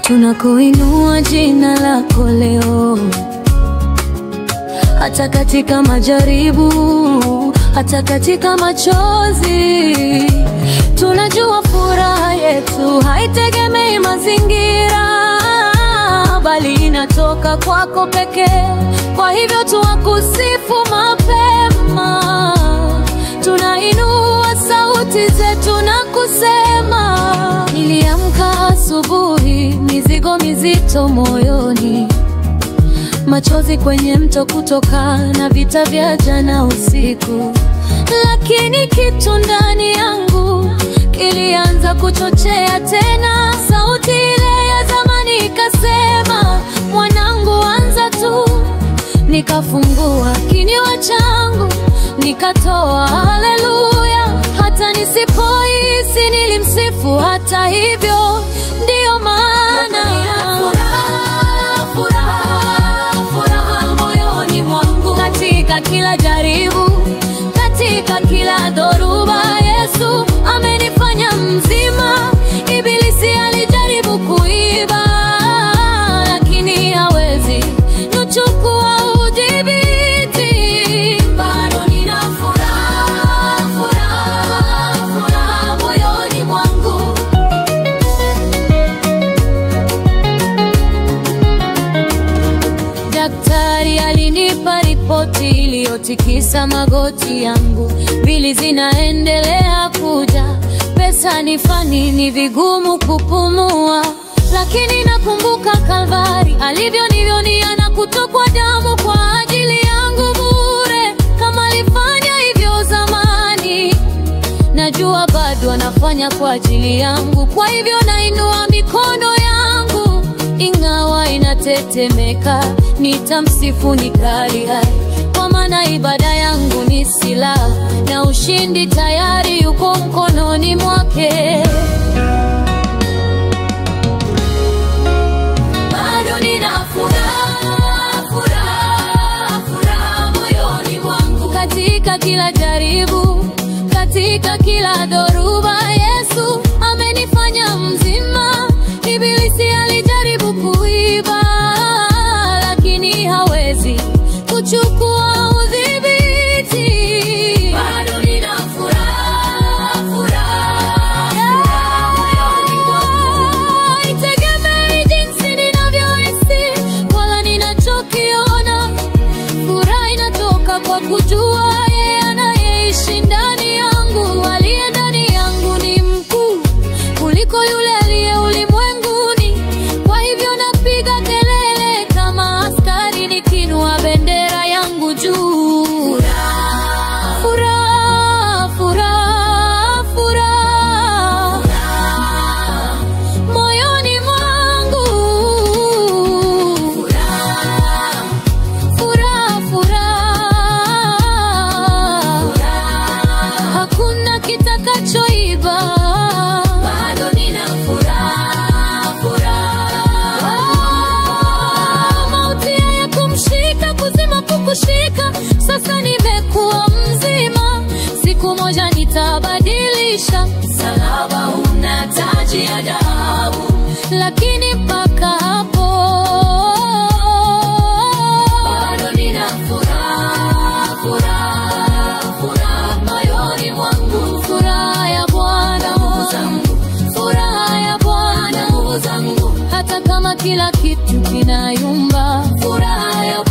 Tunakuinua jina lako leo, hata katika majaribu, hata katika machozi. Tunajua furaha yetu haitegemei mazingira, bali inatoka kwako pekee. Kwa hivyo tuwakusifu mapema, tunainua sauti zetu na kusema, niliamka asubuhi, mizigo mizito moyoni, machozi kwenye mto kutoka na vita vya jana usiku. Lakini kitu ndani yangu kilianza kuchochea tena, sauti ile ya zamani ikasema, mwanangu anza tu. Nikafungua kinywa changu, nikatoa haleluya. Hata nisipohisi nilimsifu, hata hivyo ndiyo maana furaha moyoni mwangu. Katika kila jaribu, katika kila dhoruba, Yesu amenifanya mzima. Ibilisi alijaribu kuiba, lakini hawezi kuchukua udhibiti. Bado nina furaha moyoni mwangu. Daktari alinipa ripoti iliyotikisa magoti yangu. Bili zinaendelea kuja, pesa ni fani, ni vigumu kupumua. Lakini nakumbuka Kalvari, alivyonionia na kutokwa damu kwa ajili yangu bure. Kama alifanya hivyo zamani, najua bado anafanya kwa ajili yangu. Kwa hivyo nainua mikono yangu, ingawa inatetemeka, nitamsifu nikali hai. Kwa maana ibada yangu ni silaha, na ushindi tayari yuko mkononi mwake. Bado nina furaha moyoni mwangu. Katika kila jaribu, katika kila dhoruba, Yesu amenifanya mzima. Ibilisi alijaribu kuiba, lakini hawezi kuchukua udhibiti. Bado nina furaha moyoni mwangu. Haitegemei jinsi ninavyohisi wala ninachokiona. Furaha inatoka kwa kujua yeye anayeishi ndani yangu. Aliye ndani yangu ni mkuu kuliko yule aliye ulimwenguni. Kwa hivyo napiga kelele kama askari, nikiinua bendera yangu juu. Furaha moyoni mwangu. Hakuna kitakachoiba. Bado nina furaha. Mauti hayakumshika, kuzima kukushika. Sasa nimekuwa mzima, siku moja nitabadilisha. Msalaba una taji ya dhahabu, lakini mpaka hapo bado nina furaha moyoni mwangu. Furaha ya Bwana nguvu zangu, furaha ya Bwana nguvu zangu. Hata kama kila kitu kinayumba, furaha ya